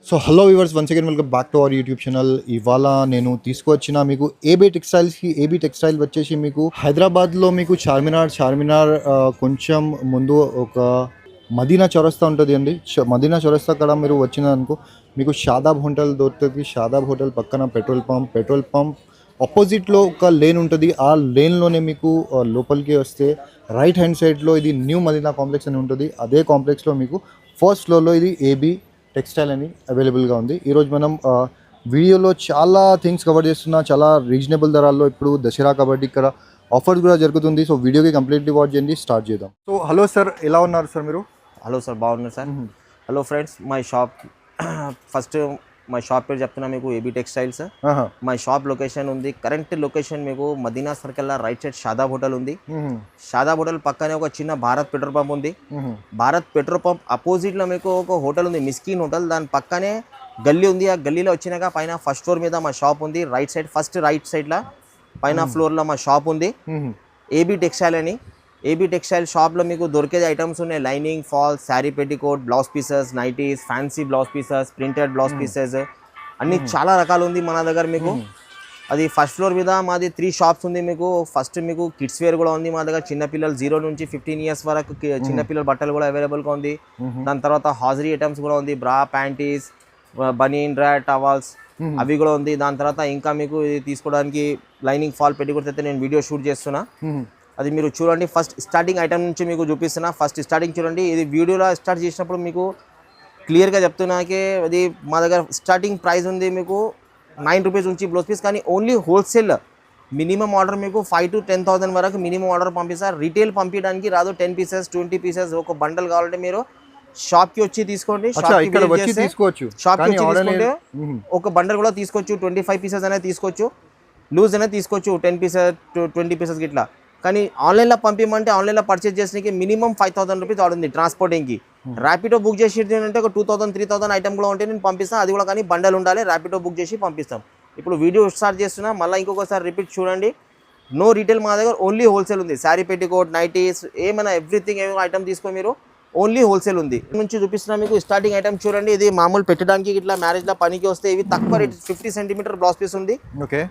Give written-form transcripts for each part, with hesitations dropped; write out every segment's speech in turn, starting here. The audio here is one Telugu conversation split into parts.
So hello viewers, once again welcome back to our YouTube channel. ఇవాళ నేను తీసుకువచ్చిన మీకు ఏబీ టెక్స్టైల్స్కి. ఏబీ టెక్స్టైల్ వచ్చేసి మీకు హైదరాబాద్లో మీకు చార్మినార్ కొంచెం ముందు ఒక మదీనా చౌరస్తా ఉంటుంది అండి. మదీనా చౌరస్తా అక్కడ మీరు వచ్చినందుకు మీకు షాదాబ్ హోటల్ దొరుకుతుంది. షాదాబ్ హోటల్ పక్కన పెట్రోల్ పంప్ ఆపోజిట్లో ఒక లేన్ ఉంటుంది. ఆ లేన్లోనే మీకు లోపలికి వస్తే రైట్ హ్యాండ్ సైడ్లో ఇది న్యూ మదీనా కాంప్లెక్స్ అని ఉంటుంది. అదే కాంప్లెక్స్లో మీకు ఫస్ట్ ఫ్లోర్లో ఇది ఏబీ టెక్స్టైల్ అని అవైలబుల్గా ఉంది. ఈరోజు మనం వీడియోలో చాలా థింగ్స్ కవర్ చేస్తున్నా, చాలా రీజనబుల్ ధరాల్లో. ఇప్పుడు దసరా కాబట్టి ఇక్కడ ఆఫర్స్ కూడా జరుగుతుంది. సో వీడియోకి కంప్లీట్లీ వాచ్ చేయండి. స్టార్ట్ చేద్దాం. సో హలో సార్, ఎలా ఉన్నారు సార్ మీరు? హలో సార్, బాగున్నారు sir. Hello friends, my shop first my shop పేరు చెప్తున్నా మీకు, AB textiles. My shop location ఉంది, కరెంట్ లొకేషన్ మీకు Madina circle right side Shadab hotel ఉంది. షాదాబ్ హోటల్ పక్కనే ఒక చిన్న భారత్ పెట్రోల్ పంప్ ఉంది. భారత్ పెట్రోల్ పంప్ అపోజిట్ లో మీకు ఒక హోటల్ ఉంది, మిస్కిన్ హోటల్. దాని పక్కనే గల్లీ ఉంది. ఆ గల్లీలో వచ్చినాక పైన ఫస్ట్ ఫ్లోర్ మీద మా షాప్ ఉంది. Right side first right side లా పైన ఫ్లోర్ లో మా షాప్ ఉంది, ఏబీ టెక్స్టైల్ అని. ఏబీ టెక్స్టైల్ షాప్లో మీకు దొరికేది ఐటమ్స్ ఉన్నాయి. Lining, falls, sari petticoat, blouse pieces, nighties, fancy blouse pieces, printed blouse pieces అన్ని చాలా రకాలు ఉంది మన దగ్గర మీకు. అది ఫస్ట్ ఫ్లోర్ మీద మాది 3 షాప్స్ ఉంది మీకు. ఫస్ట్ మీకు కిడ్స్ వేర్ కూడా ఉంది మా దగ్గర. చిన్నపిల్లలు 0 నుంచి 15 ఇయర్స్ వరకు చిన్నపిల్లల బట్టలు కూడా అవైలబుల్గా ఉంది. దాని తర్వాత హాజరీ ఐటమ్స్ కూడా ఉంది, బ్రా, ప్యాంటీస్, బనీన్, డ్రాట్, టవల్స్ అవి కూడా ఉంది. దాని తర్వాత ఇంకా మీకు ఇది తీసుకోవడానికి లైనింగ్, ఫాల్ పెట్టికోట్స్ అయితే నేను వీడియో షూట్ చేస్తున్నా. అది మీరు చూడండి. ఫస్ట్ స్టార్టింగ్ ఐటమ్ నుంచి మీకు చూపిస్తున్నా. ఫస్ట్ స్టార్టింగ్ చూడండి. ఇది వీడియోలో స్టార్ట్ చేసినప్పుడు మీకు క్లియర్గా చెప్తున్నాకే, అది మా దగ్గర స్టార్టింగ్ ప్రైస్ ఉంది మీకు 9 రూపీస్ నుంచి బ్లౌజ్ పీస్. కానీ ఓన్లీ హోల్సేల్. మినిమం ఆర్డర్ మీకు 5 to 10,000 వరకు మినిమం ఆర్డర్ పంపిస్తారు. రీటైల్ పంపించడానికి రాదు. 10 పీసెస్ 20 పీసెస్ ఒక బండల్ కావాలంటే మీరు షాప్కి వచ్చి తీసుకోండి. షాప్కి తీసుకుంటే ఒక బండల్ కూడా తీసుకోవచ్చు. 25 పీసెస్ అనేది తీసుకోవచ్చు, లూజ్ అనేది తీసుకోవచ్చు, 10 పీసెస్ 20 పీసెస్ ఇట్లా. కానీ ఆన్లైన్లో పంపించమంటే ఆన్లైన్లో పర్చేస్ చేసినకి మినిమం 5,000 రూపీస్ ఆడుంది ట్రాన్స్పోర్టింగ్కి. ర్యాపిడో బుక్ చేసి అంటే ఒక 2,000 3,000 ఐటమ్ కూడా ఉంటే నేను పంపిస్తాను. అది కూడా కానీ బండల్ ఉండాలి. ర్యాపిడో బుక్ చేసి పంపిస్తాం. ఇప్పుడు వీడియో స్టార్ట్ చేస్తున్నా, మళ్ళీ ఇంకొకసారి రిపీట్ చూడండి. నో రీటైల్ మా దగ్గర, ఓన్లీ హోల్సేల్ ఉంది. శారీ పెట్టికోట్, నైటీస్, ఏమైనా ఎవ్రీథింగ్ ఏమైనా ఐటమ్ తీసుకొని మీరు ఓన్లీ హోల్సేల్ ఉంది. నుంచి చూపిస్తున్నా మీకు. స్టార్టింగ్ ఐటమ్ చూడండి. ఇది మామూలు పెట్టడానికి ఇట్లా మ్యారేజ్ లో పనికి వస్తే ఇవి తక్కువ రేట్ 50 సెంటీమీటర్ బ్లౌజ్ పీస్ ఉంది.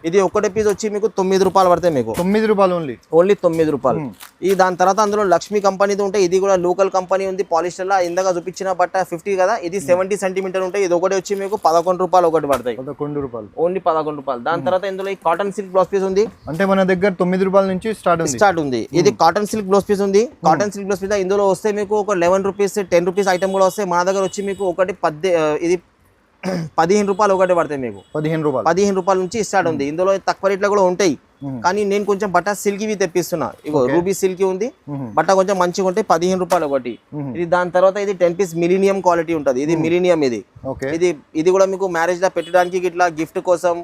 ఇది ఒకటే పీస్ వచ్చి మీకు 9 రూపాయలు పడతాయి. మీకు 9 రూపాయలు ఓన్లీ 9 రూపాయలు. ఇది దాని తర్వాత అందులో లక్ష్మీ కంపెనీది ఉంటాయి. ఇది కూడా లోకల్ కంపెనీ ఉంది. పాలిస్టర్ లా ఇందాక చూపించిన బట్ట 50 కదా, ఇది 70 సెంటీమీటర్ ఉంటాయి. ఇది ఒకటి వచ్చి మీకు 11 రూపాయలు ఒకటి పడతాయి. 11 రూపాయలు, ఓన్లీ 11 రూపాయలు. దాని తర్వాత ఇందులో ఈ కాటన్ సిల్క్ బ్లౌజ్ పీస్ ఉంది. అంటే మన దగ్గర 9 రూపాయల నుంచి స్టార్ట్ ఉంది. ఇది కాటన్ సిల్క్ బ్లౌజ్ పీస్ ఉంది. కాటన్ సిల్క్ బ్లౌజ్ పీస్ ఇందులో వస్తే మీకు ఒక 11 రూపీస్ 10 రూపీస్ ఐటమ్ కూడా వస్తాయి. మన దగ్గర వచ్చి మీకు ఒకటి ఇది 15 రూపాయలు ఒకటి పడతాయి. మీకు 15 రూపాయల నుంచి స్టార్ట్ ఉంది. ఇందులో తక్కువ రేట్లో కూడా ఉంటాయి. కానీ నేను కొంచెం బట్ట సిల్కీవి తెప్పిస్తున్నా. ఇగో రూబీ సిల్కీ ఉంది. బట్ట కొంచెం మంచిగా ఉంటాయి. 15 రూపాయలు ఒకటి. ఇది దాని తర్వాత ఇది 10 పీస్ మిలీనియం క్వాలిటీ ఉంటుంది. ఇది మిలీనియం. ఇది కూడా మీకు మ్యారేజ్ లో పెట్టడానికి ఇట్లా గిఫ్ట్ కోసం,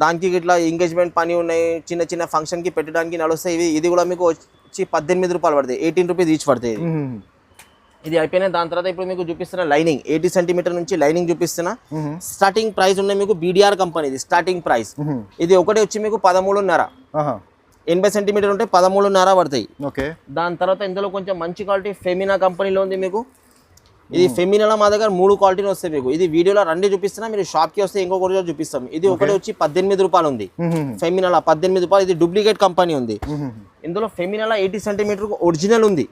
దానికి ఇట్లా ఎంగేజ్మెంట్ పని ఉన్నాయి, చిన్న చిన్న ఫంక్షన్ కి పెట్టడానికి నడుస్తాయి. ఇది కూడా మీకు వచ్చి 18 రూపాయలు పడతాయి. 18 రూపీస్ ఈచ్ పడతాయి. ఇది అయిపోయినా దాని తర్వాత ఇప్పుడు మీకు చూపిస్తున్న లైనింగ్ 80 సెంటీమీటర్ నుంచి లైనింగ్ చూపిస్తున్నా. స్టార్టింగ్ ప్రైస్ ఉన్నాయి మీకు బీడీఆర్ కంపెనీది. స్టార్టింగ్ ప్రైస్ ఇది ఒకటి వచ్చి మీకు 13.5. 80 సెంటీమీటర్ ఉంటే 13.5 పడతాయి. దాని తర్వాత ఇందులో కొంచెం మంచి క్వాలిటీ ఫెమినా కంపెనీలో ఉంది మీకు. ఇది ఫెమినాలో మా దగ్గర 3 క్వాలిటీలు వస్తాయి మీకు. ఇది వీడియోలో 2 చూపిస్తున్నా, మీరు షాప్ కి వస్తే ఇంకొక రోజు చూపిస్తాం. ఇది ఒకటి వచ్చి 18 రూపాయలు ఉంది. ఫెమినాలో 18 రూపాయలు. ఇది డూప్లికేట్ కంపెనీ ఉంది. ఇందులో ఫెమినాలో 80 సెంటీమీటర్ ఒరిజినల్ ఉంది.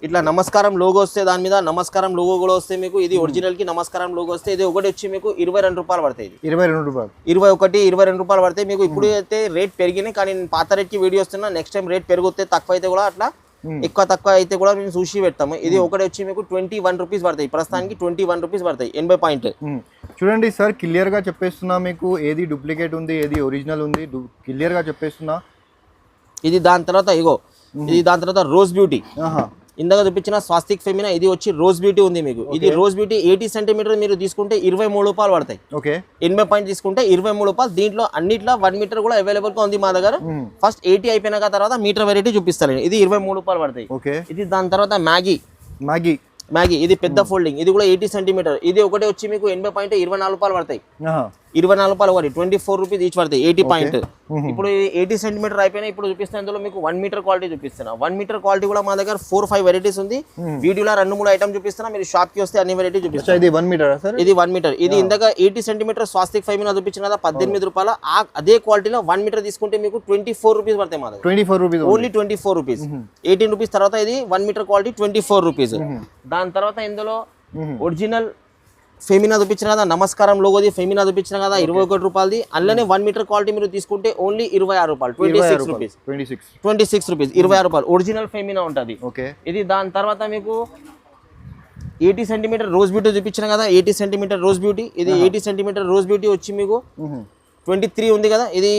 ఇట్లా నమస్కారం లోగో వస్తే దాని మీద నమస్కారం లోగో కూడా వస్తే మీకు. ఇది ఒరిజినల్ కి నమస్కారం లోగో వస్తే ఇది ఒకటి వచ్చి మీకు 22 రూపాయలు పడతాయి. 22 రూపాయలు పడతాయి మీకు. ఇప్పుడు అయితే రేట్ పెరిగినాయి, కానీ నేను పాత రేట్ కి వీడియో వస్తున్నా. నెక్స్ట్ టైం రేట్ పెరిగితే తక్కువ అయితే కూడా అట్లా ఎక్కువ తక్కువ అయితే కూడా మేము చూసి పెడతాము. ఇది ఒకటి వచ్చి మీకు 21 రూపీస్ పడతాయి. ప్రస్తుతానికి 21 రూపీస్ పడతాయి. 80 పాయింట్. చూడండి సార్, క్లియర్ గా చెప్పేస్తున్నా మీకు. ఏది డూప్లికేట్ ఉంది, ఏది ఒరిజినల్ ఉంది, క్లియర్ గా చెప్పేస్తున్నా. ఇది దాని తర్వాత ఇది దాని తర్వాత రోజ్ బ్యూటీ. ఇందాక చూపించిన స్వాస్తిక్ ఫెమినా. ఇది వచ్చి రోజ్ బ్యూటీ ఉంది మీకు. ఇది రోజ్ బ్యూటీ 80 సెంటీమీటర్ మీరు తీసుకుంటే 23 రూపాయలు పడతాయి. 80 పాయింట్ తీసుకుంటే 23 రూపాయలు. దీంట్లో అన్నిట్లో 1 మీటర్ కూడా అవైలబుల్ గా ఉంది మా దగ్గర. ఫస్ట్ 80 అయిపోయినాక తర్వాత మీటర్ వెరైటీ చూపిస్తాను. ఇది 23 రూపాయలు పడతాయి. ఇది దాని తర్వాత మ్యాగీ ఇది పెద్ద ఫోల్డింగ్. ఇది కూడా 80 సెంటీమీటర్. ఇది ఒకటి వచ్చి మీకు 80 పాయింట్ 24 రూపాయలు పడతాయి. 24 రూపాయలు ఒకటి 24 రూపీస్ ఈచ్ పడతాయి 80 పాయింట్. ఇప్పుడు 80 సెంటీమీటర్ అయిపోయినా ఇప్పుడు చూపిస్తాను. ఇందులో మీకు 1 మీటర్ క్వాలిటీ చూపిస్తున్నా. 1 మీటర్ క్వాలిటీ కూడా మా దగ్గర 4-5 వెరైటీస్ ఉంది. వీడియోలో 2-3 ఐటమ్ చూపిస్తున్నా. మీరు షాప్ కి వస్తే అన్ని వెరైటీ చూపిస్తాను. ఇది 1 మీటర్ సార్? ఇది 1 మీటర్. ఇది ఇందాక 80 సెంటీమీటర్ స్వాస్తిక్ ఫైమినా చూపించిన కదా 18 రూపాయల. అదే క్వాలిటీలో 1 మీటర్ తీసుకుంటే మీకు 24 రూపీస్ పడతాయి మా దగ్గర. 24 రూపీస్ ఓన్లీ 24 రూపీస్. 18 రూపీస్ తర్వాత ఇది 1 మీటర్ క్వాలిటీ 24 రూపీస్. దాని తర్వాత ఇందులో ఒరిజినల్ ఫెమినా చూపించిన కదా, నమస్కారం లోగోది ఫెమినా చూపించిన కదా 21 రూపాయలది. అందులోనే 1 మీటర్ క్వాలిటీ మీరు తీసుకుంటే ఓన్లీ 26 రూపాయలు 26 రూపీస్. 26 రూపీస్ 26 రూపాయలు ఒరిజినల్ ఫెమినా ఉంటుంది. ఇది దాని తర్వాత మీకు 80 సెంటీమీటర్ రోజ్ బ్యూటీ చూపించిన కదా 80 సెంటీమీటర్ రోజ్ బ్యూటీ. ఇది 80 సెంటీమీటర్ రోజ్ బ్యూటీ వచ్చి మీకు 23 ఉంది కదా, ఇది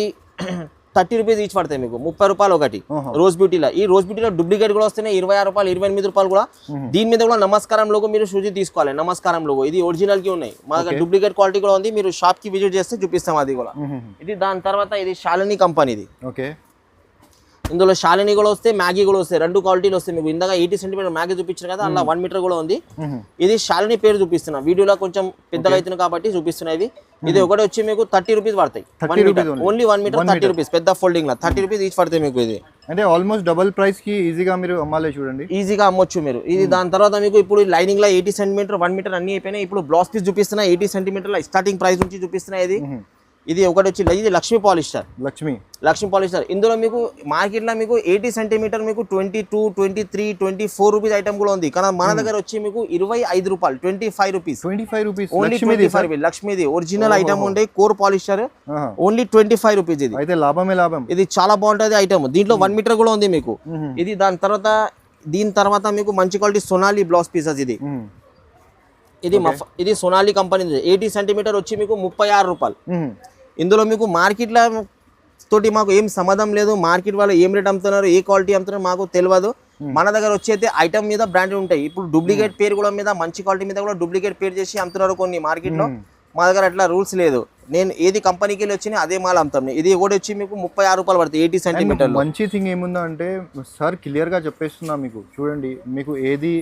30 రూపీస్ ఈచ్ పడతాయి మీకు. 30 రూపాయలు ఒకటి రోజ్ బ్యూటీలో. ఈ రోజ్ బ్యూటీలో డూప్లికేట్ కూడా వస్తున్నాయి 26 రూపాయలు 28 రూపాయలు కూడా. దీని మీద కూడా నమస్కారం లోగో మీరు షూజీ తీసుకోవాలి. నమస్కారం లోగో ఇది ఒరిజినల్ కి ఉన్నాయి. మా దగ్గర డూప్లికేట్ క్వాలిటీ కూడా ఉంది. మీరు షాప్ కి విజిట్ చేస్తే చూపిస్తాం అది కూడా. ఇది దాని తర్వాత ఇది శాలిని కంపెనీది. ఇందులో శాలిని కూడా వస్తాయి, మ్యాగీ కూడా వస్తాయి. 2 క్వాలిటీలు వస్తాయి మీకు. ఇందాక 80 సెంటీమీటర్ మ్యాగీ చూపించారు కదా, అలా 1 మీటర్ కూడా ఉంది. ఇది శాలిని పేరు చూపిస్తున్నా. వీడియోలో కొంచెం పెద్దగా అవుతుంది కాబట్టి చూపిస్తున్నా. ఇది ఒకటి వచ్చి మీకు 30 రూపీస్ పడతాయి. Only 1 meter 30 rupees. పెద్ద ఫోల్డింగ్ లా 30 రూపీస్ ఈచ్ పడతాయి మీకు. ఇది అంటే ఆల్మోస్ట్ డబుల్ ప్రైస్ కి ఈజీగా మీరు అమ్మాలి చూడండి. ఈజీగా అమ్మొచ్చు మీరు. ఇది దాని తర్వాత మీకు ఇప్పుడు లైనింగ్ లో 80 సెంటీమీటర్ 1 మీటర్ అన్ని అయిపోయినాయి. ఇప్పుడు బ్లౌజ్ పీస్ చూపిస్తున్నా. 80 సెంటీమీటర్ స్టార్టింగ్ ప్రైస్ నుంచి చూపిస్తున్నా. ఇది ఒకటి వచ్చి ఇది లక్ష్మీ పాలిస్టర్. లక్ష్మీ పాలిస్టర్. ఇందులో మీకు మార్కెట్ లో మీకు 80 సెంటీమీటర్ మీకు 22, 23, 24 రూపీస్ ఐటమ్ కూడా ఉంది. కానీ మన దగ్గర వచ్చి మీకు 25 రూపాయలు 25 రూపీస్. Only 25 rupees. లక్ష్మీది ఒరిజినల్ ఐటమ్ ఉండే కోర్ పాలిస్టర్ ఓన్లీ 25 రూపీస్. ఇది అయితే లాభమే లాభం. ఇది చాలా బాగుంటది ఐటమ్. దీంట్లో 1 మీటర్ కూడా ఉంది మీకు. ఇది దీని తర్వాత మీకు మంచి క్వాలిటీ సొనాలి బ్లౌజ్ పీసెస్. ఇది సొనాలి కంపెనీ 80 సెంటీమీటర్ వచ్చి మీకు 36 రూపాయలు. ఇందులో మీకు మార్కెట్లో తోటి మాకు ఏం సంబంధం లేదు. మార్కెట్ వాళ్ళు ఏం రేట్ అమ్ముతున్నారు, ఏ క్వాలిటీ అమ్ముతున్నారు మాకు తెలియదు. మన దగ్గర వచ్చి ఐటమ్ మీద బ్రాండెడ్ ఉంటాయి. ఇప్పుడు డూప్లికేట్ పేరు కూడా మీద మంచి క్వాలిటీ మీద కూడా డూప్లికేట్ పేరు చేసి అమ్ముతున్నారు కొన్ని మార్కెట్లో. మా దగ్గర అట్లా రూల్స్ లేదు. నేను ఏది కంపెనీకి వెళ్ళి వచ్చినా అదే మాల్ అమ్ముతాను. ఇది కూడా వచ్చి మీకు 36 రూపాయలు పడుతుంది 80 సెంటీమీటర్. మంచి థింగ్ ఏముందో అంటే సార్ క్లియర్ గా చెప్పేస్తున్నా మీకు. చూడండి మీకు ఏది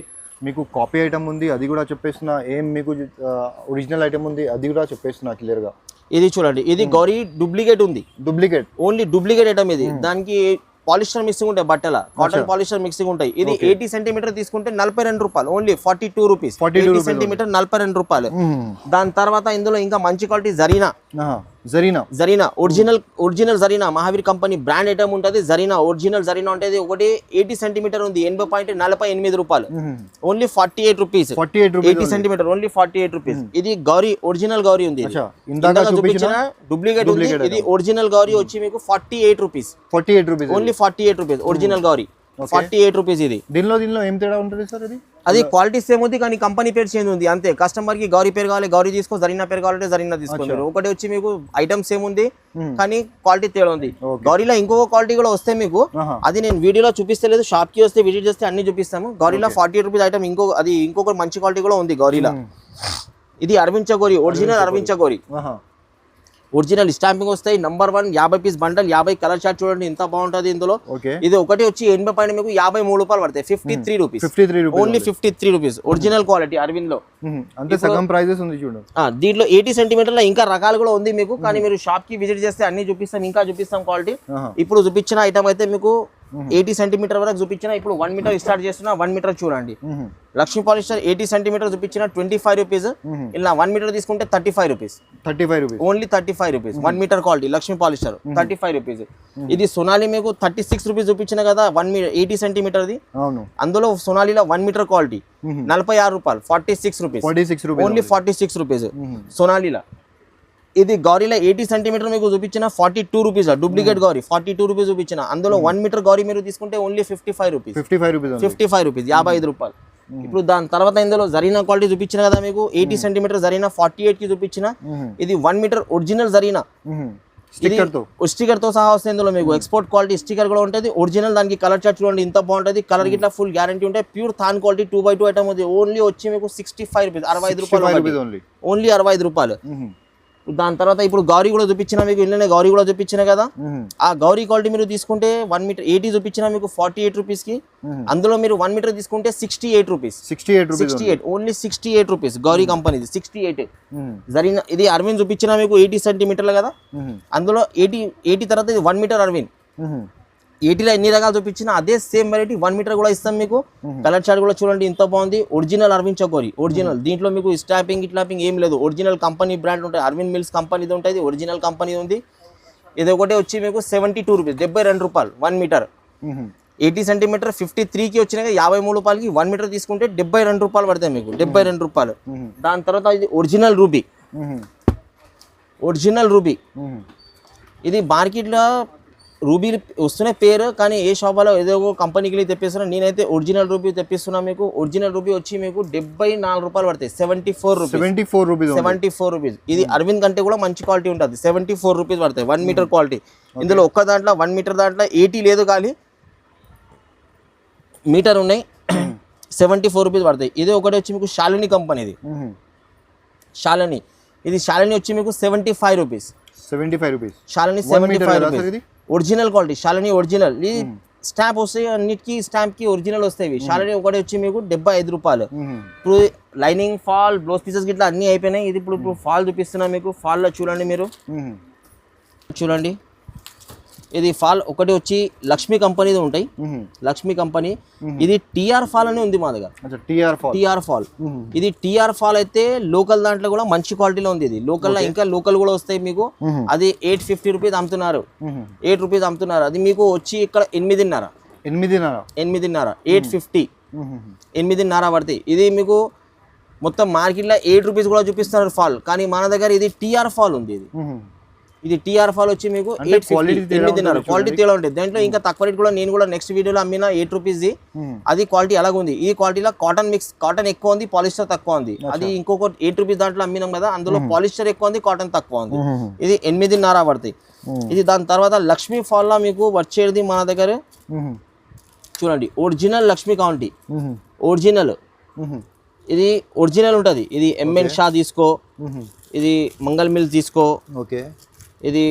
మీకు కాపీ ఐటమ్ ఉంది అది కూడా చెప్పేస్తున్నా, ఏం మీకు ఒరిజినల్ ఐటమ్ ఉంది అది కూడా చెప్పేస్తున్నా క్లియర్ గా. ఇది చూడండి, ఇది గౌరీ డూప్లికేట్ ఉంది. ఓన్లీ డూప్లికేట్ ఐటమ్ ఇది. దానికి పాలిస్టర్ మిక్సింగ్ ఉంటాయి, బట్టల కాటన్ పాలిస్టర్ మిక్సింగ్ ఉంటాయి. ఇది 80 సెంటీమీటర్ తీసుకుంటే 42 రూపాయలు. Only 42 rupees. 80 సెంటీమీటర్ 42 రూపాయలు. దాని తర్వాత ఇందులో ఇంకా మంచి quality Zarina original Zarina Mahavir company brand item ఉంటుంది. జరీనా ఒరిజినల్ జరీనా ఉంటుంది. ఒకటి 80 సెంటీమీటర్ ఉంది 80.48 రూపాయలు. Only 48 rupees. 80 centimeter only 48 rupees. ఇది గౌరీ ఒరిజినల్ గౌరీ ఉంది. చూపించిన డూప్లికేట్ ఉంది. ఇది ఒరిజినల్ గౌరీ వచ్చి మీకు 48 rupees. Only 48 rupees original Gauri 48 rupees. ఇది దీనిలో ఏం తేడా ఉంటుంది సార్? అది క్వాలిటీ సేమ్ ఉంది కానీ కంపెనీ పేరు చేంజ్ ఉంది అంతే. కస్టమర్ కి గౌరీ పేరు కావాలి గౌరీ తీసుకో, జరీనా పేరు కావాలంటే జరీనా తీసుకోండి. ఒకటి వచ్చి మీకు ఐటమ్ సేమ్ ఉంది కానీ క్వాలిటీ తేడా ఉంది. గౌరీలో ఇంకొక క్వాలిటీ కూడా వస్తే మీకు అది నేను వీడియోలో చూపిస్తలేదు. షాప్ కి వస్తే విజిట్ చేస్తే అన్ని చూపిస్తాము. గౌరీలో 48 రూపీస్ ఐటమ్ ఇంకొక మంచి క్వాలిటీ కూడా ఉంది గౌరీలో. ఇది Arvind Gauri original Arvind Gauri. Original stamping వస్తాయి. Number 1 50 piece bundle 50 colour chart చూడండి ఎంత బాగుంటది ఇందులో. ఇది ఒకటి వచ్చి 80 పైన మీకు 53 రూపాయలు పడతాయి. 53 rupees. Only 53 rupees original quality Arvind లో. దీంట్లో 80 సెంటీమీటర్ లో ఇంకా రకాలు కూడా ఉంది మీకు. కానీ మీరు షాప్ కి విజిట్ చేస్తే అన్ని చూపిస్తాం, ఇంకా చూపిస్తాం క్వాలిటీ. ఇప్పుడు చూపించిన ఐటమ్ అయితే మీకు 80 సెంటీమీటర్ వరకు చూపించిన. ఇప్పుడు 1 మీటర్ స్టార్ట్ చేస్తున్నా. 1 మీటర్ చూడండి. లక్ష్మీ పాలిస్టర్ 80 సెంటీమీటర్ చూపించిన 25 రూపీస్. ఇలా 1 మీటర్ తీసుకుంటే 35 rupees. Only 35 rupees 1 meter quality Lakshmi polyester 35 rupees. ఇది సొనాలి మీకు 36 రూపీస్ చూపించిన కదా 1 మీటర్ 80 సెంటీమీటర్ ది. అందులో సొనాలిలో 1 మీటర్ క్వాలిటీ 46 రూపాయలు 46 రూపీస్. Only 46 rupees సొనాలిలా. ఇది గౌరీలో 80 సెంటీమీటర్ మీకు చూపించిన 42 రూపీస్. డూప్లికేట్ గౌరీ 42 రూపీస్ చూపించిన. అందులో 1 మీటర్ గౌరీ మీరు తీసుకుంటే ఓన్లీ 55 రూపీస్. 55 రూపాయలు. ఇప్పుడు దాని తర్వాత ఇందులో జరీనా క్వాలిటీ చూపించిన కదా మీకు 80 సెంటీమీటర్ జరీనా 48 కి చూపించిన. ఇది 1 మీటర్ ఒరిజినల్ జరీనా స్టిక్కర్ తో సహా వస్తుంది. ఇందులో మీకు ఎక్స్పోర్ట్ క్వాలిటీ స్టిక్కర్ కూడా ఉంటుంది. ఒరిజినల్ దానికి కలర్ చార్ట్ చూడండి ఎంత బాగుంటుంది. కలర్ గిట్లా ఫుల్ గ్యారంటీ ఉంటాయి. Pure than quality 2x2 item ఉంది. ఓన్లీ వచ్చి మీకు 65 రూపీస్ 65 రూపాయలు. ఓన్లీ 65 రూపాయలు. దాని తర్వాత ఇప్పుడు గౌరీ కూడా చూపించిన మీకు, ఇళ్ళనే గౌరీ కూడా చూపించిన కదా, ఆ గౌరీ క్వాలిటీ మీరు తీసుకుంటే 1 మీటర్ 80 చూపించిన మీకు 48 రూపీస్కి, అందులో మీరు 1 మీటర్ తీసుకుంటే 68 రూపీస్, 68 ఓన్లీ 68 రూపీస్ గౌరీ కంపెనీది 68 జరిగిన. ఇది అరవింద్ చూపించిన మీకు 80 సెంటీమీటర్లు కదా, అందులో 80 తర్వాత ఇది 1 మీటర్ అరవింద్. 80లో ఎన్ని రకాలు చూపించినా అదే సేమ్ వెరైటీ 1 మీటర్ కూడా ఇస్తాం మీకు. కలర్ చార్ట్ కూడా చూడండి ఎంత బాగుంది, ఒరిజినల్ అరవింద్ చకోరి ఒరిజినల్. దీంట్లో మీకు స్టాంపింగ్ ఇట్లాపింగ్ ఏం లేదు, ఒరిజినల్ కంపెనీ బ్రాండ్ ఉంటాయి. అరవింద్ మిల్స్ కంపెనీది ఉంటుంది, ఒరిజినల్ కంపెనీ ఉంది. ఇది ఒకటే వచ్చి మీకు 72 రూపీస్, 72 రూపాయలు 1 మీటర్. 80 సెంటీమీటర్ 53కి వచ్చినాక 53 రూపాయలకి 1 మీటర్ తీసుకుంటే 72 రూపాయలు పడతాయి మీకు, 72 రూపాయలు. దాని తర్వాత ఇది ఒరిజినల్ రూబీ, ఒరిజినల్ రూబీ. ఇది మార్కెట్లో రూబీ వస్తున్నాయి పేరు, కానీ ఏ షాపులో ఏదో కంపెనీకి తెప్పిస్తున్నా, నేనైతే ఒరిజినల్ రూబీ తెప్పిస్తున్నా మీకు. ఒరిజినల్ రూబీ వచ్చి మీకు 74 రూపాయలు పడతాయి, 74 రూపీస్. ఇది అరవింద్ కంటే కూడా మంచి క్వాలిటీ ఉంటుంది, 74 రూపీస్ పడతాయి 1 మీటర్ క్వాలిటీ. ఇందులో ఒక్క దాంట్లో 1 మీటర్ దాంట్లో 80 లేదు, కానీ మీటర్ ఉన్నాయి 74 రూపీస్ పడతాయి. ఇది ఒకటి వచ్చి మీకు శాలిని కంపెనీది, శాలిని. ఇది శాలిని వచ్చి మీకు 75 rupees, Shalini 75 rupees original quality. Shalini original, ఇది స్టాంప్ వస్తాయి అన్నిటికీ, స్టాంప్కి ఒరిజినల్ వస్తాయి. శాలిని ఒకటి వచ్చి మీకు 75 రూపాయలు. ఇప్పుడు లైనింగ్ ఫాల్ బ్లౌజ్ పీసెస్ గిట్లా అన్నీ అయిపోయినాయి. ఇది ఇప్పుడు ఫాల్ చూపిస్తున్నా మీకు. ఫాల్లో చూడండి మీరు, చూడండి ఇది ఫాల్ ఒకటి వచ్చి లక్ష్మీ కంపెనీది ఉంటాయి, లక్ష్మీ కంపెనీ. ఇది టిఆర్ ఫాల్ అని ఉంది మా దగ్గర, టిఆర్ ఫాల్. ఇది టిఆర్ ఫాల్ అయితే లోకల్ దాంట్లో కూడా మంచి క్వాలిటీలో ఉంది. ఇది లోకల్ లో ఇంకా లోకల్ కూడా వస్తాయి మీకు. అది 850 రూపీస్ అమ్ముతున్నారు, 8 రూపీస్ అమ్ముతున్నారు. అది మీకు వచ్చి ఇక్కడ 8.5 850 8.5 పడతాయి. ఇది మీకు మొత్తం మార్కెట్లో 8 రూపీస్ కూడా చూపిస్తున్నారు ఫాల్, కానీ మన దగ్గర ఇది టిఆర్ ఫాల్ ఉంది. ఇది టిఆర్ ఫాల్ వచ్చి మీకు 8.5 క్వాలిటీ తేడా ఉంటుంది. దాంట్లో ఇంకా తక్కువ రేట్ కూడా నేను కూడా నెక్స్ట్ వీడియోలో అమ్మిన 8 రూపీస్ది, అది క్వాలిటీ అలాగే ఉంది. ఈ క్వాలిటీలో కాటన్ మిక్స్, కాటన్ ఎక్కువ ఉంది, పాలిస్టర్ తక్కువ ఉంది. అది ఇంకొక 8 రూపీస్ దాంట్లో అమ్మినాం కదా, అందులో పాలిస్టర్ ఎక్కువ ఉంది, కాటన్ తక్కువ ఉంది. ఇది 8.5 పడతాయి. ఇది దాని తర్వాత లక్ష్మీ ఫాల్ లా మీకు వచ్చేది మన దగ్గర చూడండి, ఒరిజినల్ లక్ష్మీ కౌంటీ ఒరిజినల్. ఇది ఒరిజినల్ ఉంటుంది. ఇది ఎంఎన్ షా తీసుకో, ఇది మంగళ్ మిల్స్ తీసుకో, ఇది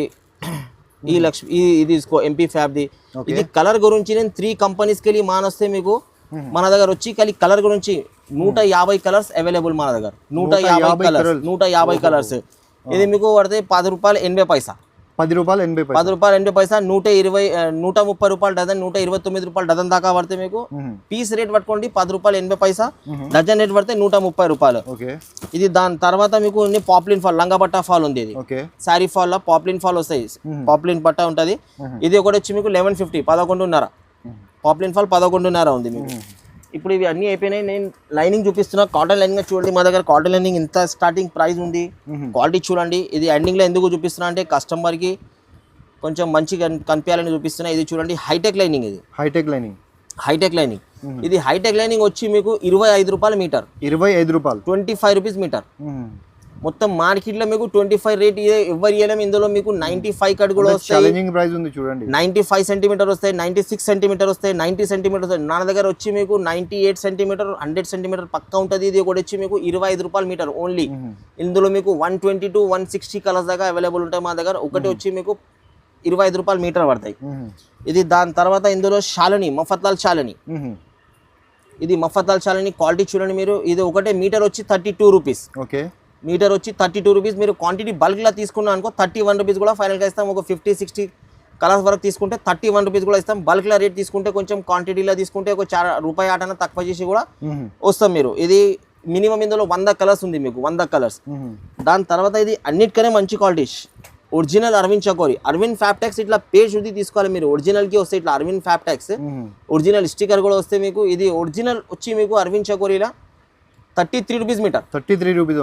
ఈ లక్ష్మి ఇది తీసుకో, ఎంపీ ఫ్యాబ్ది. ఇది కలర్ గురించి నేను 3 కంపెనీస్కి వెళ్ళి మానొస్తే మీకు మన దగ్గర వచ్చి ఖాళీ కలర్ గురించి 150 కలర్స్ అవైలబుల్ మన దగ్గర, 150 కలర్స్. ఇది మీకు పడితే 10 రూపాయలు 80 పైసా, 10 రూపాయలు 80 పైసా, 120 130 రూపాయలు డజన్, 129 రూపాయలు డజన్ దాకా పడితే మీకు. పీస్ రేట్ పట్టుకోండి 10 రూపాయలు 80 పైసా, డజన్ రేట్ పడితే 130 రూపాయలు. ఇది దాని తర్వాత మీకు పాప్లిన్ ఫాల్, లంగా ఫాల్ ఉంది. ఇది శారీ ఫాల్ లో పాప్లిన్ ఫాల్ వస్తాయి, పాప్లిన్ పట్ట ఉంటుంది. ఇది ఒకటి వచ్చి మీకు 1150 11.5 పాప్లిన్ ఫాల్ 11.5 ఉంది మీకు. ఇప్పుడు ఇవి అన్నీ అయిపోయినాయి. నేను లైనింగ్ చూపిస్తున్నా, కాటన్ లైనింగ్ చూడండి. మా దగ్గర కాటన్ లైనింగ్ ఇంత స్టార్టింగ్ ప్రైస్ ఉంది, క్వాలిటీ చూడండి. ఇది ఎండింగ్లో ఎందుకు చూపిస్తున్నా అంటే కస్టమర్కి కొంచెం మంచిగా కనిపించాలని చూపిస్తున్నా. ఇది చూడండి హైటెక్ లైనింగ్, ఇది హైటెక్ లైనింగ్. ఇది హైటెక్ లైనింగ్ వచ్చి మీకు 25 రూపాయలు మీటర్, 25 రూపీస్ మీటర్. మొత్తం మార్కెట్లో మీకు 25 రేట్ ఎవరు ఇవ్వలేము. ఇందులో మీకు 95 కట్ కూడా వస్తాయి, 95 సెంటీమీటర్ వస్తాయి, 96 సెంటీమీటర్ వస్తాయి, 90 సెంటీమీటర్ వస్తాయి. నా దగ్గర వచ్చి మీకు 98 సెంటీమీటర్ 100 సెంటీమీటర్ పక్కా ఉంటుంది. ఇది ఒకటి వచ్చి మీకు 25 రూపాయలు మీటర్ ఓన్లీ. ఇందులో మీకు 120 to 160 కలర్స్ దాకా అవైలబుల్ ఉంటాయి మా దగ్గర. ఒకటి వచ్చి మీకు 25 రూపాయలు మీటర్ పడతాయి. ఇది దాని తర్వాత ఇందులో శాలిని, మఫత్లాల్ శాలిని. ఇది మఫత్లాల్ శాలిని క్వాలిటీ చూడండి మీరు. ఇది ఒకటే మీటర్ వచ్చి 32 రూపీస్, మీటర్ వచ్చి 32 రూపీస్. మీరు క్వాంటిటీ బల్క్లా తీసుకున్నా అనుకో 31 రూపీస్ కూడా ఫైనల్గా ఇస్తాం. ఒక 50-60 కలర్స్ వరకు తీసుకుంటే 31 రూపీస్ కూడా ఇస్తాం. బల్క్లా రేట్ తీసుకుంటే కొంచెం క్వాంటిటీలో తీసుకుంటే ఒక రూపాయి ఆటన తక్కువ చేసి కూడా వస్తాం మీరు. ఇది మినిమం ఇందులో 100 కలర్స్ ఉంది మీకు, 100 కలర్స్. దాని తర్వాత ఇది అన్నిటికనే మంచి క్వాలిటీ ఒరిజినల్ అరవింద్ చకోరి, అరవింద్ ఫ్యాబ్టెక్స్. ఇట్లా పేజ్ ఉంది తీసుకోవాలి మీరు. ఒరిజినల్కి వస్తే ఇట్లా అరవింద్ ఫ్యాబ్టెక్స్, ఒరిజినల్ స్టిక్కర్ కూడా వస్తే మీకు. ఇది ఒరిజినల్ వచ్చి మీకు అరవింద్ చకోరీలా 33 రూపీస్ మీటర్, 33 రూపీస్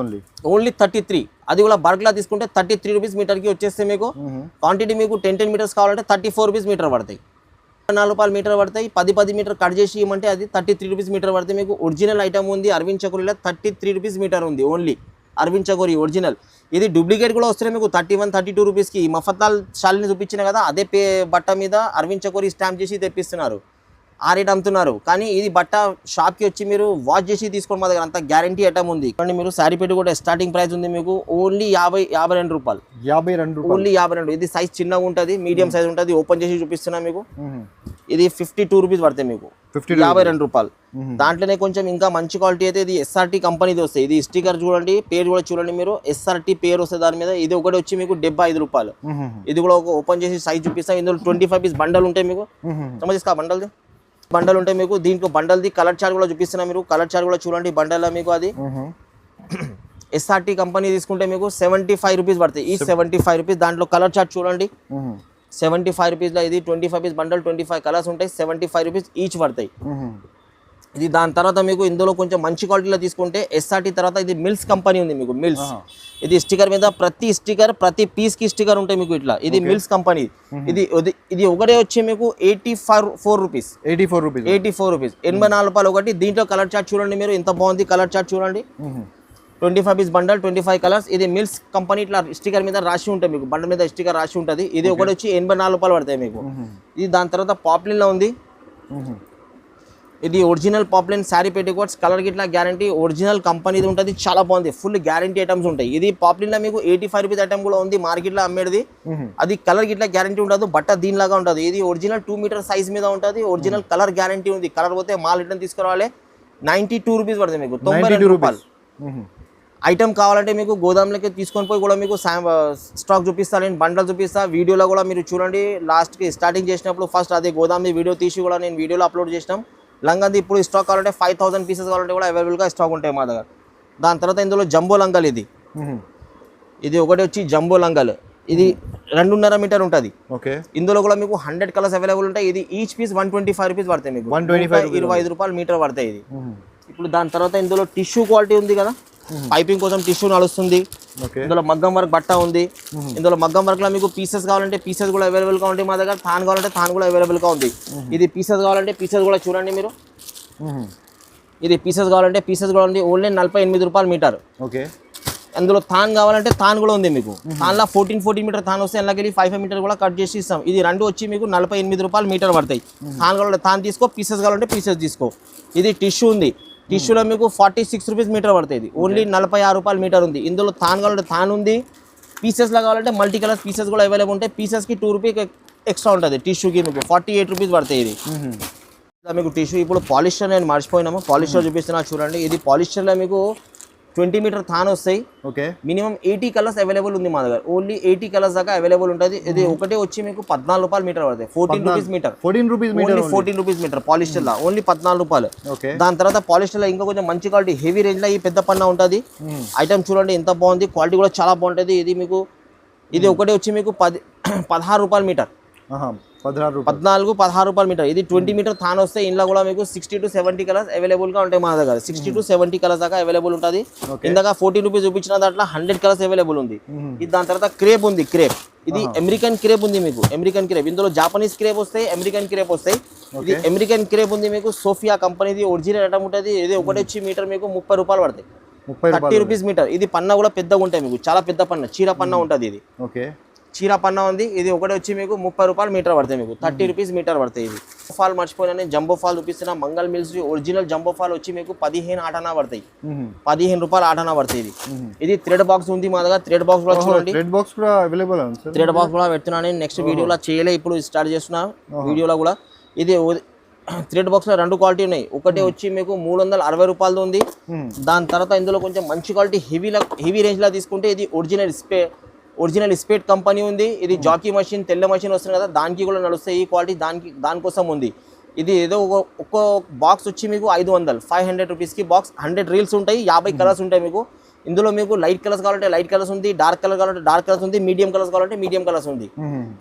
ఓన్లీ 33. అది కూడా బల్క్లా తీసుకుంటే 33 రూపీస్ మీటర్కి వచ్చేస్తే మీకు. క్వాంటిటీ మీకు 10 మీటర్స్ కావాలంటే 34 రూపీస్ మీటర్ పడతాయి, 4 రూపాయలు మీటర్ పడతాయి. 10 మీటర్ కట్ చేసి ఇవ్వమంటే అది 33 రూపీస్ మీటర్ పడతాయి మీకు. ఒరిజినల్ ఐటమ్ ఉంది అరవింద్ చకోరీలో 33 రూపీస్ మీటర్ ఉంది ఓన్లీ అరవింద్ చకోరి ఒరిజినల్. ఇది డూప్లికేట్ కూడా వస్తున్నాయి మీకు 31-32 రూపీస్కి. మఫత్లాల్ శాలిని చూపించిన కదా, అదే బట్ట మీద అరవింద్ చకోరి స్టాంప్ చేసి తెప్పిస్తున్నారు. ఆ రేట్ అమ్ముతున్నారు. కానీ ఇది బట్ట షాప్కి వచ్చి మీరు వాష్ చేసి తీసుకోండి, మా దగ్గర అంత గ్యారంటీ ఐటమ్ ఉంది. కానీ మీరు శారీ పెట్టి కూడా స్టార్టింగ్ ప్రైస్ ఉంది మీకు ఓన్లీ 52 రూపాయలు. 52 ఓన్లీ 52. ఇది సైజ్ చిన్నగా ఉంటుంది, మీడియం సైజ్ ఉంటుంది. ఓపెన్ చేసి చూపిస్తున్నా మీకు. ఇది 52 రూపీస్ పడతాయి మీకు, 52 రూపాయలు. దాంట్లోనే కొంచెం ఇంకా మంచి క్వాలిటీ అయితే ఇది SRT కంపెనీది వస్తాయి. ఇది స్టిక్కర్ చూడండి, పేరు కూడా చూడండి మీరు, SRT పేరు వస్తుంది దాని మీద. ఇది ఒకటి వచ్చి మీకు 75 రూపాయలు. ఇది కూడా ఒక ఓపెన్ చేసి సైజ్ చూపిస్తాం. ఇందులో 25 పీస్ బండల్ ఉంటాయి మీకు. సమస్య బండల్ ఉంటాయి మీకు. దీంట్లో బండల్ది కలర్ చార్ట్ కూడా చూపిస్తున్నా మీరు. కలర్ చార్ట్ కూడా చూడండి బండల్ మీకు. అది SRT కంపెనీ తీసుకుంటే మీకు 75 రూపీస్ పడతాయి. ఈ 75 రూపీస్. దాంట్లో కలర్ చార్ట్ చూడండి, 75 రూపీస్లో ఇది 25 పీస్ బండల్, 25 కలర్స్ ఉంటాయి. 75 రూపీస్ ఈచ్ పడతాయి. ఇది దాని తర్వాత మీకు ఇందులో కొంచెం మంచి క్వాలిటీలో తీసుకుంటే SRT తర్వాత ఇది మిల్స్ కంపెనీ ఉంది మీకు. మిల్స్ ఇది స్టిక్కర్ మీద ప్రతి స్టిక్కర్ ప్రతి పీస్ కి స్టిక్కర్ ఉంటాయి మీకు ఇట్లా. ఇది మిల్స్ కంపెనీ. ఇది ఒకటే వచ్చి మీకు 84 రూపీస్. 84 రూపీస్, 84 రూపాయలు ఒకటి. దీంట్లో కలర్ చార్ట్ చూడండి మీరు, ఎంత బాగుంది కలర్ చార్ట్ చూడండి. 25 పీస్ బండల్, 25 కలర్స్. ఇది మిల్స్ కంపెనీ ఇట్లా స్టిక్కర్ మీద రాసి ఉంటుంది మీకు, బండల్ మీద స్టిక్కర్ రాసి ఉంటుంది. ఇది ఒకటి వచ్చి 84 రూపాయలు పడతాయి మీకు. ఇది దాని తర్వాత పాప్లిన్ లో ఉంది. ఇది original poplin sari petticoats, colour గిట్లా గ్యారంటీ, ఒరిజినల్ కంపెనీది ఉంటుంది. చాలా బాగుంది, ఫుల్ గ్యారంటీ ఐటమ్స్ ఉంటాయి. ఇది పాప్లిన్ లో మీకు 85 రూపీస్ ఐటమ్ కూడా ఉంది మార్కెట్ లో అమ్మేది. అది కలర్ గిట్లా గ్యారంటీ ఉండదు, బట్ట దీనిలాగా ఉంటుంది. ఇది ఒరిజినల్ 2 మీటర్ సైజ్ మీద ఉంటుంది. ఒరిజినల్ కలర్ గ్యారంటీ ఉంది. కలర్ పోతే మాల్ రిటర్న్ తీసుకురావాలి. 92 రూపీస్ పడుతుంది మీకు, 92 రూపాయలు. ఐటమ్ కావాలంటే మీకు గోదాంలోకి తీసుకొని పోయి కూడా మీకు స్టాక్ చూపిస్తా, నేను బండల్ చూపిస్తా. వీడియోలో కూడా మీరు చూడండి, లాస్ట్కి స్టార్టింగ్ చేసినప్పుడు ఫస్ట్ అదే గోదాంది వీడియో తీసి కూడా నేను వీడియోలో అప్లోడ్ చేసినాం. లంగాది ఇప్పుడు స్టాక్ కావాలంటే 5000 పీసెస్ కావాలంటే కూడా అవైలబుల్గా స్టాక్ ఉంటాయి మా దగ్గర. దాని తర్వాత ఇందులో జంబో లంగాలు. ఇది ఒకటి వచ్చి జంబో లంగాలు. ఇది 2.5 మీటర్ ఉంటుంది. ఇందులో కూడా మీకు 100 కలర్స్ అవైలబుల్ ఉంటాయి. ఇది ఈచ్ పీస్ 125 రూపీస్ పడతాయి మీకు, 25 రూపాయలు మీటర్ పడతాయి ఇది. ఇప్పుడు దాని తర్వాత ఇందులో టిష్యూ క్వాలిటీ ఉంది కదా, పైపింగ్ కోసం టిష్యూ నడుస్తుంది. ఇందులో మగ్గం వర్క్ బట్ట ఉంది. ఇందులో మగ్గం వర్క్ లో మీకు పీసెస్ కావాలంటే పీసెస్ కూడా అవైలబుల్ గా ఉంటాయి మా దగ్గర. థాన్ కావాలంటే థాన్ కూడా అవైలబుల్ గా ఉంది. ఇది పీసెస్ కావాలంటే పీసెస్ కూడా చూడండి మీరు. ఇది పీసెస్ కావాలంటే పీసెస్ కూడా ఉంది. ఓన్లీ 48 రూపాయలు మీటర్. అందులో థాన్ కావాలంటే థాన్ కూడా ఉంది మీకు. థాన్లో 14 మీటర్ థాన్ వస్తే అందులోకి 5 మీటర్ కూడా కట్ చేసి ఇస్తాం. ఇది రెండు వచ్చి మీకు 48 రూపాయలు మీటర్ పడతాయి. థాన్ కావాలంటే థాన్ తీసుకో, పీసెస్ కావాలంటే పీసెస్ తీసుకో. ఇది టిష్యూ ఉంది. టిష్యూలో మీకు 46 రూపీస్ మీటర్ పడుతుంది. ఓన్లీ 46 రూపాయలు మీటర్ ఉంది. ఇందులో థాన్ కావాలంటే థాన్ ఉంది. పీసెస్లో కావాలంటే మల్టీ కలర్స్ పీసెస్ కూడా అవైలబుల్ ఉంటాయి. పీసెస్కి 2 రూపీస్ ఎక్స్ట్రా ఉంటుంది. టిష్యూకి మీకు 48 రూపీస్ పడతాయి. ఇది మీకు టిష్యూ. ఇప్పుడు పాలిస్టర్ నేను మర్చిపోయినాము, పాలిస్టర్ చూపిస్తున్నా చూడండి. ఇది పాలిస్టర్లో మీకు 20 మీటర్ థాన్ వస్తాయి. మినిమం 80 కలర్స్ అవైలబుల్ ఉంది మా దగ్గర. ఓన్లీ 80 కలర్స్ దాకా అవైలబుల్ ఉంటుంది. ఇది ఒకటే వచ్చి మీకు 14 రూపాయలు మీటర్ పడతాయి. 14 rupees metre. 14 rupees metre polyester లా ఓన్లీ 14 రూపాయలు. దాని తర్వాత పాలిస్టర్ లో ఇంకా కొంచెం మంచి క్వాలిటీ హెవీ రేంజ్ లో ఈ పెద్ద పన్న ఉంటుంది. ఐటమ్ చూడండి ఎంత బాగుంది, క్వాలిటీ కూడా చాలా బాగుంటుంది. ఇది మీకు ఇది ఒకటే వచ్చి మీకు 16 రూపాయలు మీటర్. 16 రూపాయలు మీటర్. ఇది 20 మీటర్ థాన్ వస్తే ఇంట్లో కూడా మీకు 60 to 70 కలర్స్ అవైలబుల్ గా ఉంటాయి మా దగ్గర. 60 to 70 కలర్స్ దాకా అవైలబుల్ ఉంటుంది. ఇందాక 14 రూపీస్ చూపించిన దాంట్లో 100 కలర్స్ అవైలబుల్ ఉంది. ఇది దాని తర్వాత క్రేప్ ఉంది. క్రేప్ ఇది అమెరికన్ క్రేప్ ఉంది మీకు. American crepe. ఇందులో జాపనీస్ క్రేప్ వస్తాయి, అమెరికన్ క్రేప్ వస్తాయి. ఇది అమెరికన్ క్రేప్ ఉంది మీకు. సోఫియా కంపెనీది ఒరిజినల్ ఐటమ్ ఉంటుంది. ఇది ఒకటి వచ్చి మీటర్ మీకు 30 రూపాయలు పడతాయి. 30 రూపీస్ మీటర్. ఇది పన్న కూడా పెద్దగా ఉంటాయి మీకు, చాలా పెద్ద పన్న, చీర పన్న ఉంటుంది. ఇది చీర పన్న ఉంది. ఇది ఒకటి వచ్చి మీకు 30 రూపాయలు మీటర్ పడతాయి మీకు, 30 రూపీస్ మీటర్ పడతాయి. ఇది ఫాల్ మర్చిపోయినా నేను జంబో ఫాల్ చూపిస్తున్నా. మంగళ మిల్స్ ఒరిజినల్ జంబో ఫాల్ వచ్చి మీకు 15 ఆటనా పడతాయి. 15 రూపాయలు ఆటనా పడతాయి. ఇది థ్రెడ్ బాక్స్ ఉంది మా దగ్గర. థ్రెడ్ బాక్స్ కూడా చూడండి. థ్రెడ్ బాక్స్ కూడా పెడుతున్నాను నేను. నెక్స్ట్ వీడియోలో చేయలే, ఇప్పుడు స్టార్ట్ చేస్తున్నా వీడియోలో కూడా. ఇది థ్రెడ్ బాక్స్ లో 2 క్వాలిటీ ఉన్నాయి. ఒకటి వచ్చి మీకు 360 రూపాయలది ఉంది. దాని తర్వాత ఇందులో కొంచెం మంచి క్వాలిటీ హెవీ రేంజ్ లా తీసుకుంటే ఇది ఒరిజినల్ స్పేట్ కంపెనీ ఉంది. ఇది జాకీ మషిన్, తెల్ల మషిన్ వస్తుంది కదా, దానికి కూడా నడుస్తాయి. ఈ క్వాలిటీ దానికోసం ఉంది. ఇది ఏదో ఒక్క బాక్స్ వచ్చి మీకు 500 రూపీస్కి బాక్స్. 100 రీల్స్ ఉంటాయి, 50 కలర్స్ ఉంటాయి మీకు. ఇందులో మీకు లైట్ కలర్స్ కావాలంటే లైట్ కలర్స్ ఉంది, డార్క్ కలర్ కావాలంటే డార్క్ కలర్స్ ఉంది, మీడియం కలర్స్ కావాలంటే మీడియం కలర్స్ ఉంది.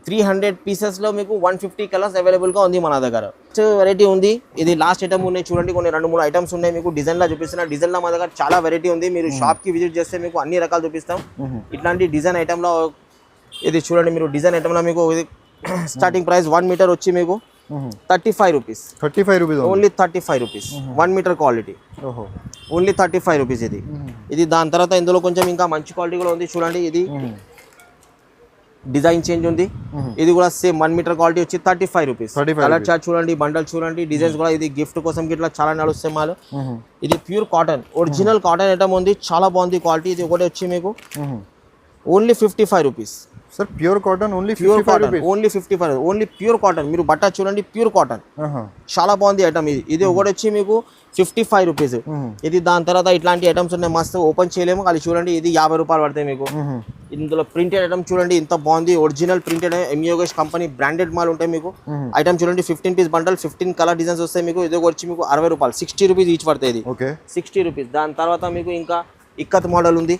300 పీసెస్ లో మీకు 150 కలర్స్ అవైలబుల్ గా ఉంది మన దగ్గర. వెరైటీ ఉంది. ఇది లాస్ట్ ఐటమ్ ఉన్నాయి చూడండి. కొన్ని 2-3 ఐటమ్స్ ఉన్నాయి మీకు. డిజైన్ లా చూపిస్తున్నా. డిజైన్ లో మా దగ్గర చాలా వెరైటీ ఉంది. మీరు షాప్ కి విజిట్ చేస్తే మీకు అన్ని రకాలు చూపిస్తాం. ఇట్లాంటి డిజైన్ ఐటమ్ లో ఇది చూడండి మీరు. డిజైన్ ఐటమ్ లో మీకు స్టార్టింగ్ ప్రైస్ 1 మీటర్ వచ్చి మీకు 35 rupees. Only 35 rupees 1 meter quality. Only 35 rupees ఇది. దాని తర్వాత ఇందులో కొంచెం ఇంకా మంచి క్వాలిటీ కూడా ఉంది చూడండి. ఇది డిజైన్ చేంజ్ ఉంది. ఇది కూడా సేమ్ 1 మీటర్ క్వాలిటీ వచ్చి 35 రూపీస్. కలర్ చార్ట్ చూడండి, బండల్ చూడండి, డిజైన్స్ కూడా ఇది గిఫ్ట్ కోసం ఇట్లా చాలా నడుస్తాయి మాలు. ఇది pure cotton, original cotton item ఉంది, చాలా బాగుంది క్వాలిటీ. ఇది ఒకటి వచ్చి మీకు only 55 rupees. Sir pure cotton only pure cotton only 55, only pure cotton. మీరు బట్ట చూడండి, ప్యూర్ కాటన్, చాలా బాగుంది ఐటమ్ ఇది. ఇది ఒకటి వచ్చి మీకు 55 రూపీస్. ఇది దాని తర్వాత ఇట్లాంటి ఐటమ్స్ ఉన్నాయి, మస్తు ఓపెన్ చేయలేము. అది చూడండి, ఇది 50 రూపాయలు పడతాయి మీకు. ఇందులో ప్రింటెడ్ ఐటమ్ చూడండి, ఇంత బాగుంది, ఒరిజినల్ ప్రింటెడ్ ఎంయోగేష్ కంపెనీ బ్రాండెడ్ మాల్ ఉంటాయి మీకు. ఐటమ్ చూడండి, 15 పీస్ బండల్, 15 కలర్ డిజైన్స్ వస్తాయి మీకు. ఇది వచ్చి మీకు 60 రూపాయలు, 60 రూపీస్ ఈచ్ పడతాయి. ఇది 60 రూపీస్. దాని తర్వాత మీకు ఇంకా ఇక్కత్ మోడల్ ఉంది.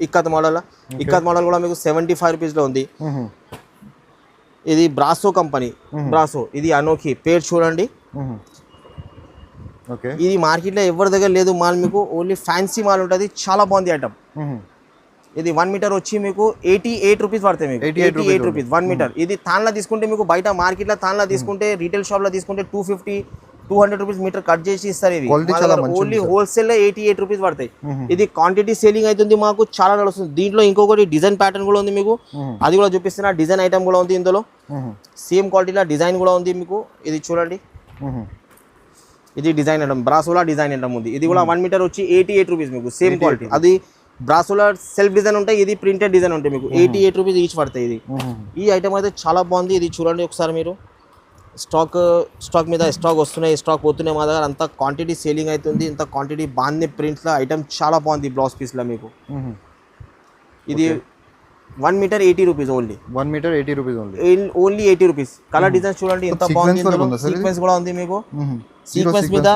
ఇక్కత్ మోడల్ కూడా మీకు 75 రూపీస్ లో ఉంది. ఇది బ్రాసో కంపెనీ, బ్రాసో. ఇది అనోఖి పేరు చూడండి. ఇది మార్కెట్ లో ఎవరి దగ్గర లేదు మాల్, మీకు ఓన్లీ ఫ్యాన్సీ మాల్ ఉంటుంది, చాలా బాగుంది ఐటమ్. ఇది 1 మీటర్ వచ్చి మీకు 88 రూపీస్ పడతాయి మీకు. 88 రూపీస్ 1 మీటర్. ఇది తాన్లా తీసుకుంటే మీకు బయట మార్కెట్ లో తాన్లా తీసుకుంటే, రీటైల్ షాప్ లో తీసుకుంటే 200 రూపీస్ మీటర్ కట్ చేసి ఇస్తారు. ఇది ఓన్లీ హోల్సేల్ లో 88 రూపీస్ పడతాయి. ఇది క్వాంటిటీ సేలింగ్ అవుతుంది మాకు, చాలా నడుస్తుంది. దీంట్లో ఇంకొకటి డిజైన్ ప్యాటర్న్ కూడా ఉంది మీకు, అది కూడా చూపిస్తున్నా. డిజైన్ ఐటమ్ కూడా ఉంది ఇందులో, సేమ్ క్వాలిటీలో డిజైన్ కూడా ఉంది మీకు. ఇది చూడండి, ఇది డిజైన్ ఐటమ్, బ్రాసోలా డిజైన్ ఐటమ్ ఉంది. ఇది కూడా 1 మీటర్ వచ్చి 88 రూపీస్ మీకు, సేమ్ క్వాలిటీ. అది బ్రాసోలా సెల్ఫ్ డిజైన్ ఉంటాయి, ఇది ప్రింటెడ్ డిజైన్ ఉంటాయి మీకు. 88 రూపీస్ ఈచ్ పడతాయి. ఇది ఈ ఐటమ్ అయితే చాలా బాగుంది. ఇది చూడండి ఒకసారి మీరు. స్టాక్ మీద స్టాక్ వస్తున్నాయి, స్టాక్ పోతున్నాయి మా దగ్గర. అంత క్వాంటిటీ సేలింగ్ అవుతుంది, ఇంత క్వాంటిటీ బాగుంది. ప్రింట్స్లో ఐటమ్ చాలా బాగుంది బ్లౌజ్ పీస్లో మీకు. ఇది 1 meter 80 rupees only. 1 meter 80 rupees only 80 rupees. Colour designs చూడండి ఎంత బాగుంది. సీక్వెన్స్ కూడా ఉంది మీకు. సీక్వెన్స్ మీద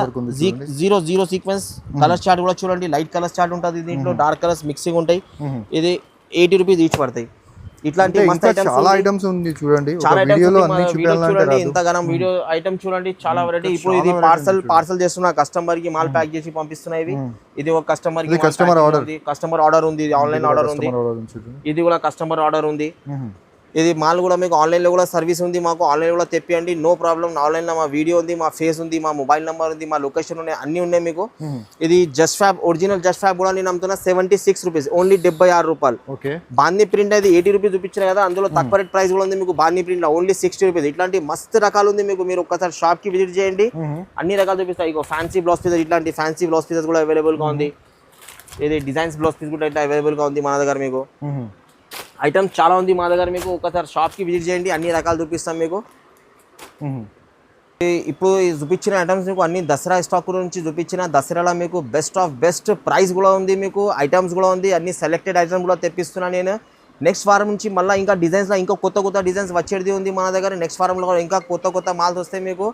0 సీక్వెన్స్. కలర్ చార్ట్ కూడా చూడండి, లైట్ కలర్ చార్ట్ ఉంటుంది దీంట్లో, డార్క్ కలర్స్ మిక్సింగ్ ఉంటాయి. ఇది 80 రూపీస్ ఈచ్ పడతాయి. ఇట్లాంటి చాలా ఐటమ్స్ ఉంది చూడండి, ఇంతగానం వీడియో ఐటమ్ చూడండి, చాలా వెరైటీ. ఇప్పుడు ఇది పార్సల్ చేస్తున్నా, కస్టమర్ కి మాల్ ప్యాక్ చేసి పంపిస్తున్నా. ఇది ఒక కస్టమర్ ఆర్డర్ ఉంది, ఆన్లైన్ ఆర్డర్ ఉంది. ఇది కూడా కస్టమర్ ఆర్డర్ ఉంది. ఇది మాల్ కూడా మీకు ఆన్లైన్ లో కూడా సర్వీస్ ఉంది మాకు. ఆన్లైన్ కూడా తెప్పియండి, నో ప్రాబ్లం. ఆన్లైన్ లో మా వీడియో ఉంది, మా ఫేస్ ఉంది, మా మొబైల్ నెంబర్ ఉంది, మా లొకేషన్ ఉన్నాయి, అన్ని ఉన్నాయి మీకు. ఇది just fab, original just fab కూడా నేను అమ్ముతున్నా 76 రూపీస్, ఓన్లీ 76 రూపాయలు. బాందీ ప్రింట్ అయితే 80 రూపీస్ చూపించిన కదా, అందులో తక్కువ రేట్ ప్రైస్ కూడా ఉంది మీకు. బాందీ ప్రింట్ ఓన్లీ 60 రూపీస్. ఇట్లాంటి మస్తు రకాలు ఉంది మీకు. మీరు ఒక్కసారి షాప్ కి విజిట్ చేయండి, అన్ని రకాలు చూపిస్తాయి. ఇగో ఫ్యాన్సీ బ్లౌజ్ పీసెస్, ఇట్లాంటి ఫ్యాన్సీ బ్లౌజ్ పీసెస్ కూడా అవైలబుల్ గా ఉంది. ఇది డిజైన్స్ బ్లౌజ్ పీస్ కూడా ఇట్లా అవైలబుల్ గా ఉంది మన దగ్గర మీకు. ఐటమ్ చాలా ఉంది మా దగ్గర మీకు. ఒకసారి షాప్కి విజిట్ చేయండి, అన్ని రకాలు చూపిస్తాం మీకు. ఇప్పుడు చూపించిన ఐటమ్స్ మీకు అన్ని దసరా స్టాక్ నుంచి చూపించిన. దసరాలో మీకు బెస్ట్ ఆఫ్ బెస్ట్ ప్రైస్ కూడా ఉంది మీకు, ఐటమ్స్ కూడా ఉంది. అన్ని సెలెక్టెడ్ ఐటమ్స్ కూడా తెప్పిస్తున్నా నేను. నెక్స్ట్ వారం నుంచి మళ్ళీ ఇంకా డిజైన్స్లో ఇంకా కొత్త డిజైన్స్ వచ్చేది ఉంది మన దగ్గర. నెక్స్ట్ వారంలో కూడా ఇంకా కొత్త మాల్స్ వస్తాయి మీకు.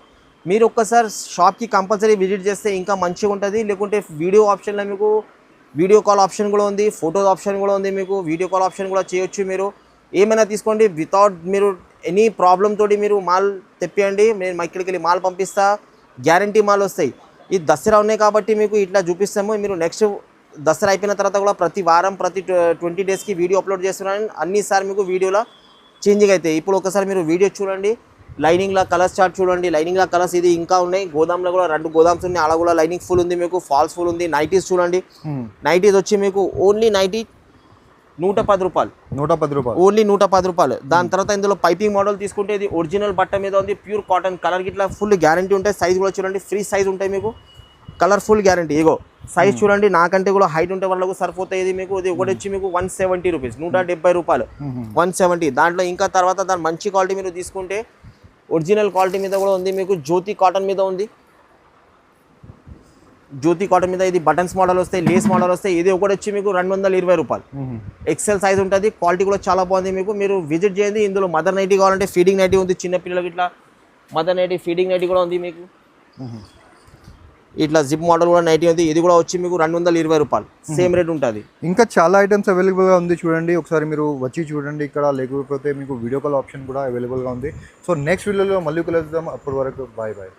మీరు ఒక్కసారి షాప్కి కంపల్సరీ విజిట్ చేస్తే ఇంకా మంచిగా ఉంటుంది. లేకుంటే వీడియో ఆప్షన్లో మీకు వీడియో కాల్ ఆప్షన్ కూడా ఉంది, ఫోటోస్ ఆప్షన్ కూడా ఉంది మీకు. వీడియో కాల్ ఆప్షన్ కూడా చేయొచ్చు. మీరు ఏమైనా తీసుకోండి, వితౌట్ మీరు ఎనీ ప్రాబ్లం తోటి మీరు మాల్ తెప్పియండి. నేను ఇక్కడికి వెళ్ళి మాల్ పంపిస్తా, గ్యారంటీ మాల్ వస్తాయి. ఈ దసరా ఉన్నాయి కాబట్టి మీకు ఇట్లా చూపిస్తాము. మీరు నెక్స్ట్ దసరా అయిపోయిన తర్వాత కూడా ప్రతి వారం ప్రతి 20 డేస్కి వీడియో అప్లోడ్ చేస్తున్నాను. అన్నిసారి మీకు వీడియోలో చేంజింగ్ అవుతాయి. ఇప్పుడు ఒకసారి మీరు వీడియో చూడండి, లైనింగ్లో కలర్స్ చార్ట్ చూడండి. లైనింగ్లో కలర్స్ ఇది ఇంకా ఉన్నాయి. గోదాంలో కూడా 2 గోదామ్స్ ఉన్నాయి, అలా కూడా లైనింగ్ ఫుల్ ఉంది మీకు, ఫాల్స్ ఫుల్ ఉంది. నైటీస్ చూడండి, నైటీస్ వచ్చి మీకు ఓన్లీ నైటీ 110 రూపాయలు, ఓన్లీ 110 రూపాయలు. దాని తర్వాత ఇందులో పైపింగ్ మోడల్ తీసుకుంటే ఇది ఒరిజినల్ బట్ట మీద ఉంది, ప్యూర్ కాటన్. కలర్ గిట్లా ఫుల్ గ్యారంటీ ఉంటాయి. సైజ్ కూడా చూడండి, ఫ్రీ సైజ్ ఉంటాయి మీకు. Colour full guarantee. ఇగో సైజ్ చూడండి, నాకంటే కూడా హైట్ ఉంటే వాళ్ళకు సరిపోతాయి. ఇది మీకు ఇది ఒకటి వచ్చి మీకు 170 రూపీస్, 170 రూపాయలు, 170. దాంట్లో ఇంకా తర్వాత దాని మంచి క్వాలిటీ మీరు తీసుకుంటే ఒరిజినల్ క్వాలిటీ మీద కూడా ఉంది మీకు. జ్యోతి కాటన్ మీద ఉంది, జ్యోతి కాటన్ మీద. ఇది బటన్స్ మోడల్ వస్తాయి, లేస్ మోడల్ వస్తాయి. ఇది ఒకటి వచ్చి మీకు 220 రూపాయలు. ఎక్సెల్ సైజ్ ఉంటుంది, క్వాలిటీ కూడా చాలా బాగుంది మీకు. మీరు విజిట్ చేయండి. ఇందులో మదర్ నైటీ కావాలంటే ఫీడింగ్ నైటీ ఉంది, చిన్నపిల్లలకి ఇట్లా మదర్ నైటీ, ఫీడింగ్ నైటీ కూడా ఉంది మీకు. ఇట్లా జిప్ మోడల్ కూడా నైటీ ఉంది. ఇది కూడా వచ్చి మీకు 220 రూపాయలు, సేమ్ రేట్ ఉంటుంది. ఇంకా చాలా ఐటమ్స్ అవైలబుల్గా ఉంది చూడండి. ఒకసారి మీరు వచ్చి చూడండి ఇక్కడ. లేకపోతే మీకు వీడియో కాల్ ఆప్షన్ కూడా అవైలబుల్గా ఉంది. సో నెక్స్ట్ వీడియోలో మళ్ళీ కలుద్దాం. అప్పటి వరకు బాయ్ బాయ్.